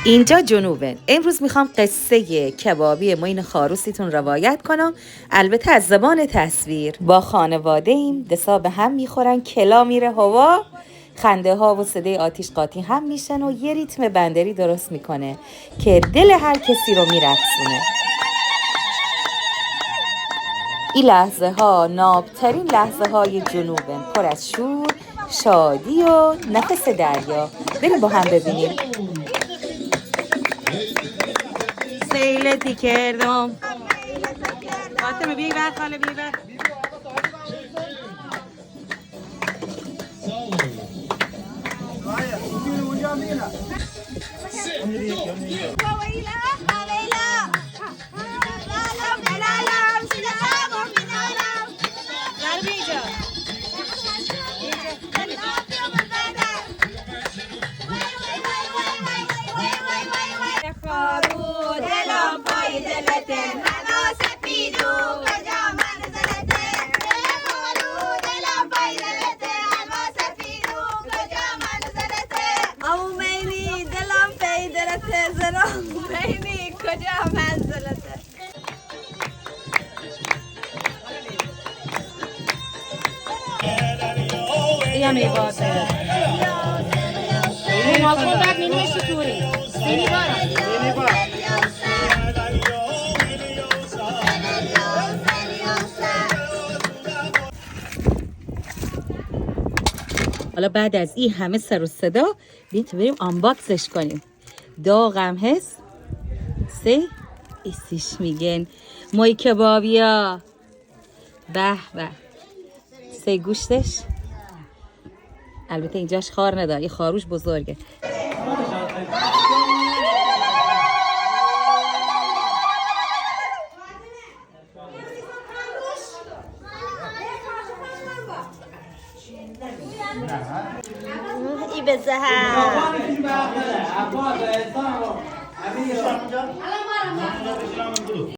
اینجا جنوبه. امروز میخوام قصه کبابی معین خاروسیتون روایت کنم، البته از زبان تصویر. با خانواده ایم، دسا به هم میخورن، کلا میره هوا، خنده ها و صدای آتیش قاطی هم میشن و یه ریتم بندری درست میکنه که دل هر کسی رو میرقصونه. این لحظه ها نابترین لحظه های جنوبه، پر از شور، شادی و نفس دریا. بریم با هم ببینیم. سیلتی کردم فاطمه بی بر خاله بی بر کجا منزلته یا میواده مازون بعد نیمه شطوری سینی بارا حالا بعد از این همه سر و صدا بیاین تو بریم آنباکسش کنیم. داغم هست سه ایسیش میگن مای کبابیا. به به سه گوشتش، البته اینجاش خار نداره، یه خاروش بزرگه. ای بزهر